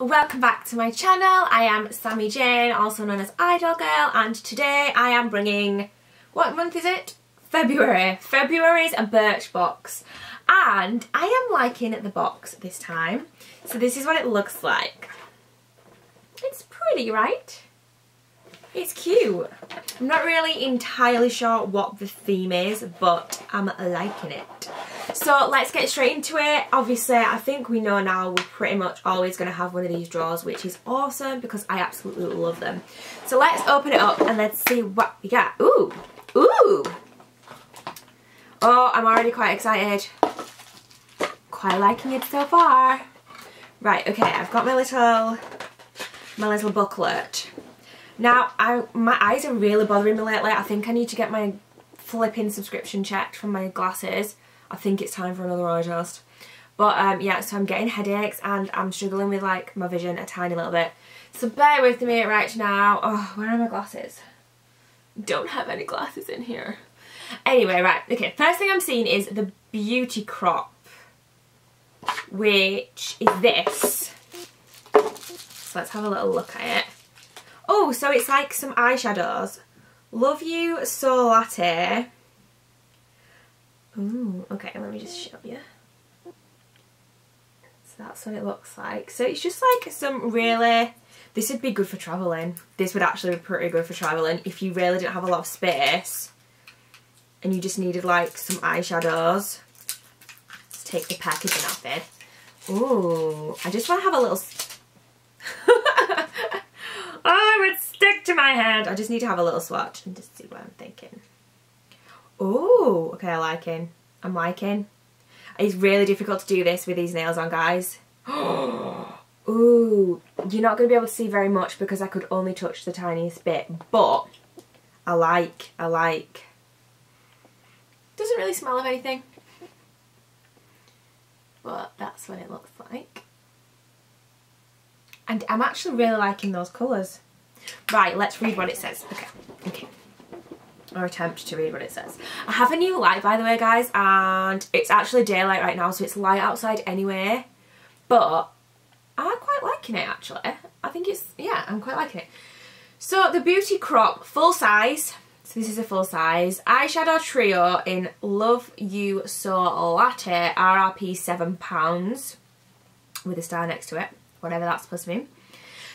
welcome back to my channel. I am Sammy Jayne, also known as IdleGirl, and today I am bringing, what month is it? February. February's a Birchbox, and I am liking the box this time. So this is what it looks like. It's pretty, right? It's cute. I'm not really entirely sure what the theme is, but I'm liking it. So let's get straight into it. Obviously, I think we know now we're pretty much always going to have one of these drawers, which is awesome because I absolutely love them. So let's open it up and let's see what we got. Ooh! Ooh! Oh, I'm already quite excited. Quite liking it so far. Right, okay, I've got my little booklet. Now, my eyes are really bothering me lately. I think I need to get my flipping subscription checked from my glasses. I think it's time for another eye test. But yeah, so I'm getting headaches and I'm struggling with like my vision a tiny little bit. So bear with me right now. Oh, where are my glasses? Don't have any glasses in here. Anyway, right, okay, first thing I'm seeing is the Beauty Crop, which is this. So let's have a little look at it. Oh, so it's like some eyeshadows. Love You So Latte. Ooh, okay, let me just show you. So that's what it looks like. So it's just like some really, this would be good for travelling. This would actually be pretty good for travelling if you really didn't have a lot of space and you just needed like some eyeshadows. Let's take the packaging off it. Ooh, I just want to have a little... Oh, it would stick to my head. I just need to have a little swatch and just see what I'm thinking. Oh, okay, I'm liking. It's really difficult to do this with these nails on, guys. Ooh, you're not going to be able to see very much because I could only touch the tiniest bit, but I like. Doesn't really smell of anything, but that's what it looks like. And I'm actually really liking those colours. Right, let's read what it says. Okay. Or attempt to read what it says. I have a new light, by the way, guys, and it's actually daylight right now, so it's light outside anyway. But I'm quite liking it, actually. I think it's, yeah, I'm quite liking it. So, the Beauty Crop, full size. So this is a full size. Eyeshadow trio in Love You So Latte, RRP £7. With a star next to it. Whatever that's supposed to mean.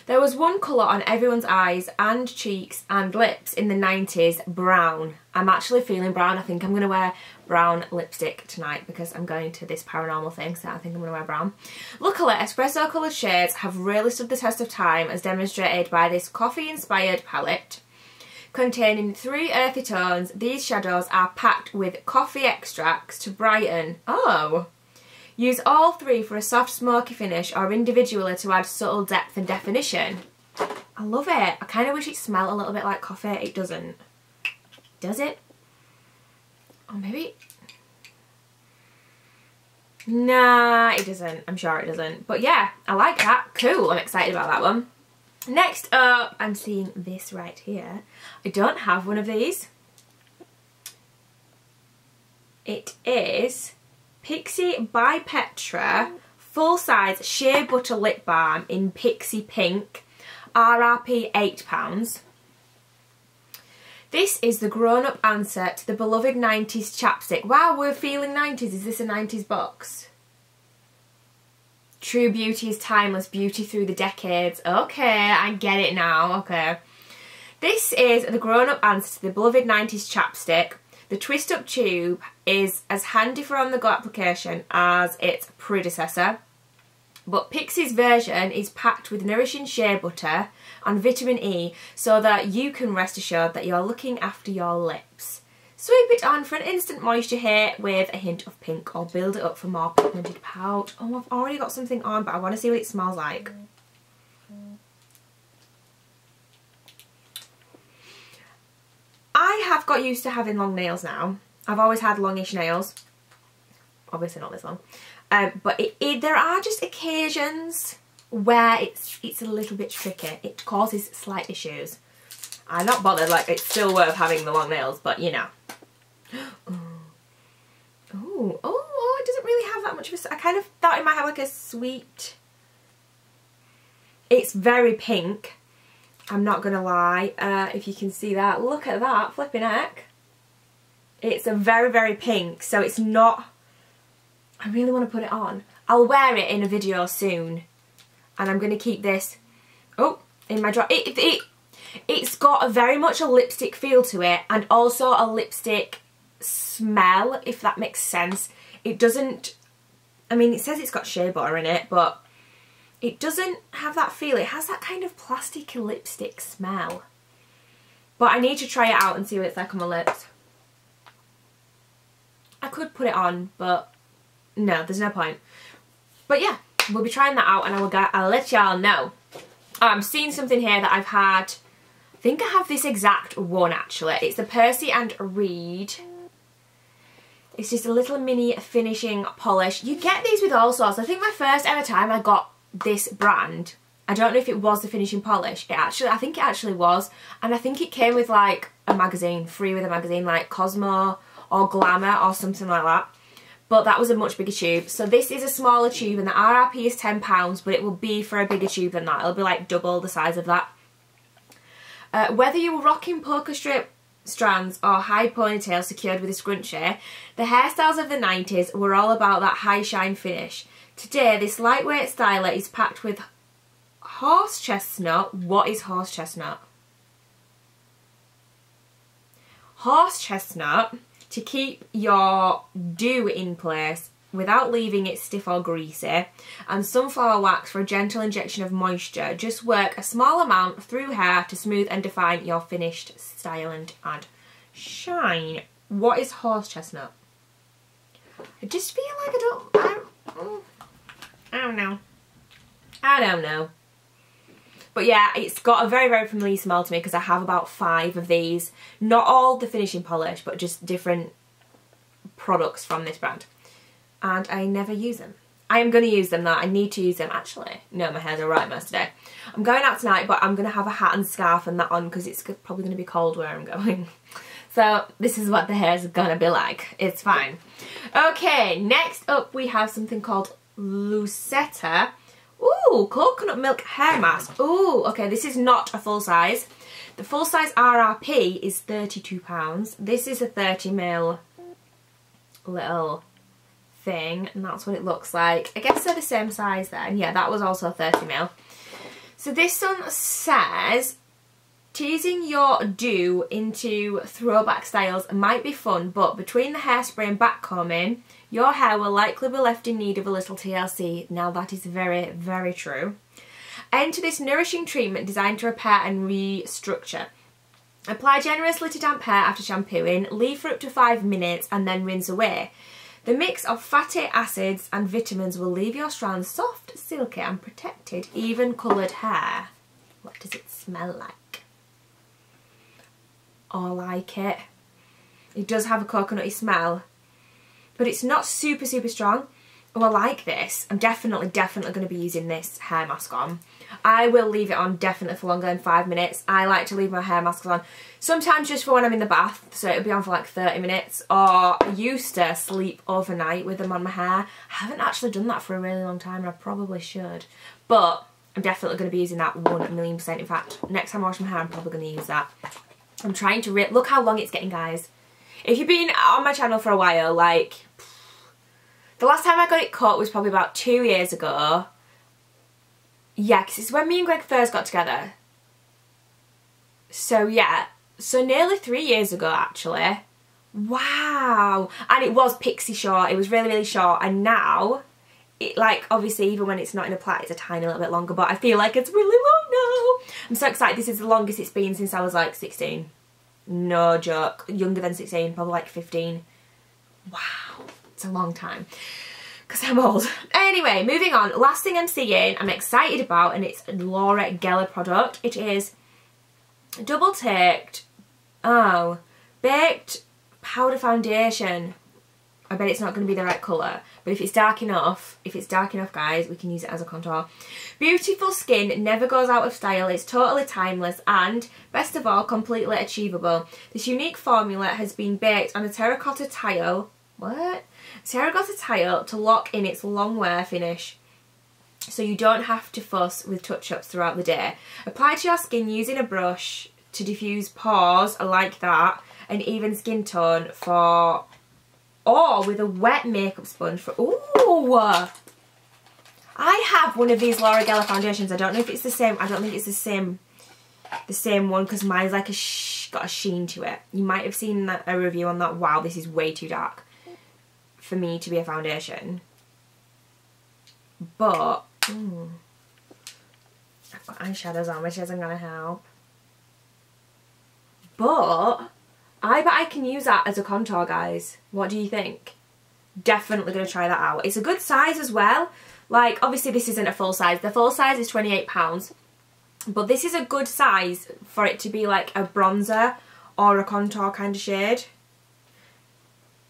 There was one colour on everyone's eyes and cheeks and lips in the 90s, brown. I'm actually feeling brown. I think I'm going to wear brown lipstick tonight because I'm going to this paranormal thing, so I think I'm going to wear brown. Luckily, espresso coloured shades have really stood the test of time as demonstrated by this coffee-inspired palette. Containing 3 earthy tones, these shadows are packed with coffee extracts to brighten. Oh! Use all 3 for a soft smoky finish or individually to add subtle depth and definition. I love it. I kind of wish it smelled a little bit like coffee. It doesn't. Does it? Or maybe... Nah, it doesn't. I'm sure it doesn't. But yeah, I like that. Cool. I'm excited about that one. Next up, I'm seeing this right here. I don't have one of these. It is Pixi by Petra full size Shea Butter Lip Balm in Pixi Pink, RRP £8. This is the grown-up answer to the beloved 90s chapstick. Wow, we're feeling 90s. Is this a 90s box? True beauty is timeless, beauty through the decades. Okay, I get it now. Okay. This is the grown-up answer to the beloved 90s chapstick. The twist-up tube is as handy for on-the-go application as its predecessor, but Pixi's version is packed with nourishing shea butter and vitamin E so that you can rest assured that you're looking after your lips. Sweep it on for an instant moisture hit with a hint of pink, or build it up for more pigmented pout. Oh, I've already got something on, but I want to see what it smells like. I have got used to having long nails now. I've always had longish nails. Obviously not this long. But there are just occasions where it's a little bit tricky. It causes slight issues. I'm not bothered, like it's still worth having the long nails, but you know. Oh, it doesn't really have that much of a... I kind of thought it might have like a sweet It's very pink. I'm not going to lie. If you can see that. Look at that. Flipping heck. It's a very, very pink. So it's not... I really want to put it on. I'll wear it in a video soon. And I'm going to keep this... Oh, in my drawer. It's got very much a lipstick feel to it. And also a lipstick smell, if that makes sense. It doesn't... I mean, it says it's got shea butter in it, but... It doesn't have that feel. It has that kind of plastic lipstick smell. But I need to try it out and see what it's like on my lips. I could put it on, but no, there's no point. But yeah, we'll be trying that out and I'll let y'all know. I'm seeing something here that I've had. I think I have this exact one actually. It's the Percy and Reed. It's just a little mini finishing polish. You get these with all sorts. I think my first ever time I got this brand, I don't know if it was the finishing polish. I think it actually was, and I think it came with like a magazine, free with a magazine, like Cosmo or Glamour or something like that. But that was a much bigger tube. So this is a smaller tube, and the RRP is £10, but it will be for a bigger tube than that. It'll be like double the size of that. Whether you were rocking poker strip strands or high ponytail secured with a scrunchie, the hairstyles of the 90s were all about that high shine finish. Today, this lightweight styler is packed with horse chestnut. What is horse chestnut? Horse chestnut to keep your do in place without leaving it stiff or greasy, and sunflower wax for a gentle injection of moisture. Just work a small amount through hair to smooth and define your finished style and add shine. What is horse chestnut? I just feel like I don't know. I don't know. But yeah, it's got a very, very familiar smell to me because I have about 5 of these. Not all the finishing polish, but just different products from this brand. And I never use them. I am going to use them though. I need to use them. Actually, no, my hair's a right mess today. I'm going out tonight, but I'm going to have a hat and scarf and that on because it's probably going to be cold where I'm going. So this is what the hair's going to be like. It's fine. Okay, next up we have something called Lucetta. Ooh, coconut milk hair mask. Ooh, okay, this is not a full size. The full size RRP is £32. This is a 30ml little thing, and that's what it looks like. I guess they're the same size then. Yeah, that was also 30ml. So this one says, teasing your do into throwback styles might be fun, but between the hairspray and backcombing, your hair will likely be left in need of a little TLC. Now that is very, very true. Enter this nourishing treatment designed to repair and restructure. Apply generously to damp hair after shampooing, leave for up to 5 minutes and then rinse away. The mix of fatty acids and vitamins will leave your strands soft, silky and protected. Even coloured hair. What does it smell like? Oh, I like it. It does have a coconutty smell, but it's not super, super strong. Oh, I like this. I'm definitely going to be using this hair mask on. I will leave it on definitely for longer than 5 minutes. I like to leave my hair masks on sometimes just for when I'm in the bath, so it'll be on for like 30 minutes. Or I used to sleep overnight with them on my hair. I haven't actually done that for a really long time and I probably should. But I'm definitely going to be using that 1,000,000%. In fact, next time I wash my hair I'm probably going to use that. I'm trying to look how long it's getting, guys. If you've been on my channel for a while, like, the last time I got it cut was probably about 2 years ago. Yeah, because it's when me and Greg first got together. So yeah, so nearly 3 years ago actually. Wow. And it was Pixi short, it was really, really short, and now, it, like, obviously even when it's not in a plait it's a tiny little bit longer, but I feel like it's really long now. I'm so excited. This is the longest it's been since I was like 16. No joke. Younger than 16, probably like 15. Wow. It's a long time. Because I'm old. Anyway, moving on. Last thing I'm seeing, I'm excited about, and it's a Laura Geller product. It is double taked, baked powder foundation. I bet it's not going to be the right colour, but if it's dark enough, guys, we can use it as a contour. Beautiful skin, never goes out of style, it's totally timeless and, best of all, completely achievable. This unique formula has been baked on a terracotta tile, terracotta tile to lock in its long wear finish. so you don't have to fuss with touch-ups throughout the day. Apply to your skin using a brush to diffuse pores, I like that, and even skin tone for, or with a wet makeup sponge for, ooh! I have one of these Laura Geller foundations. I don't know if it's the same. I don't think it's the same one, because mine's like got a sheen to it. You might have seen a review on that. Wow, this is way too dark for me to be a foundation. But I've got eyeshadows on, which isn't gonna help. But I bet I can use that as a contour, guys. What do you think? Definitely gonna try that out. It's a good size as well. Like, obviously this isn't a full size. The full size is £28. But this is a good size for it to be like a bronzer or a contour kind of shade.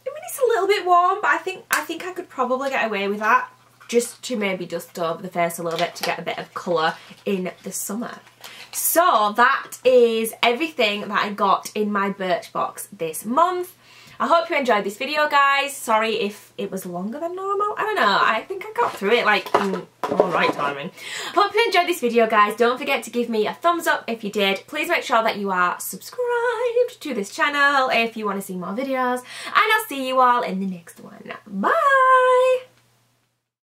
I mean, it's a little bit warm, but I think I could probably get away with that. Just to maybe dust over the face a little bit to get a bit of colour in the summer. So that is everything that I got in my Birchbox this month. I hope you enjoyed this video, guys. Sorry if it was longer than normal. I don't know. I think I got through it like in alright timing. Hope you enjoyed this video, guys. Don't forget to give me a thumbs up if you did. Please make sure that you are subscribed to this channel if you want to see more videos. And I'll see you all in the next one. Bye!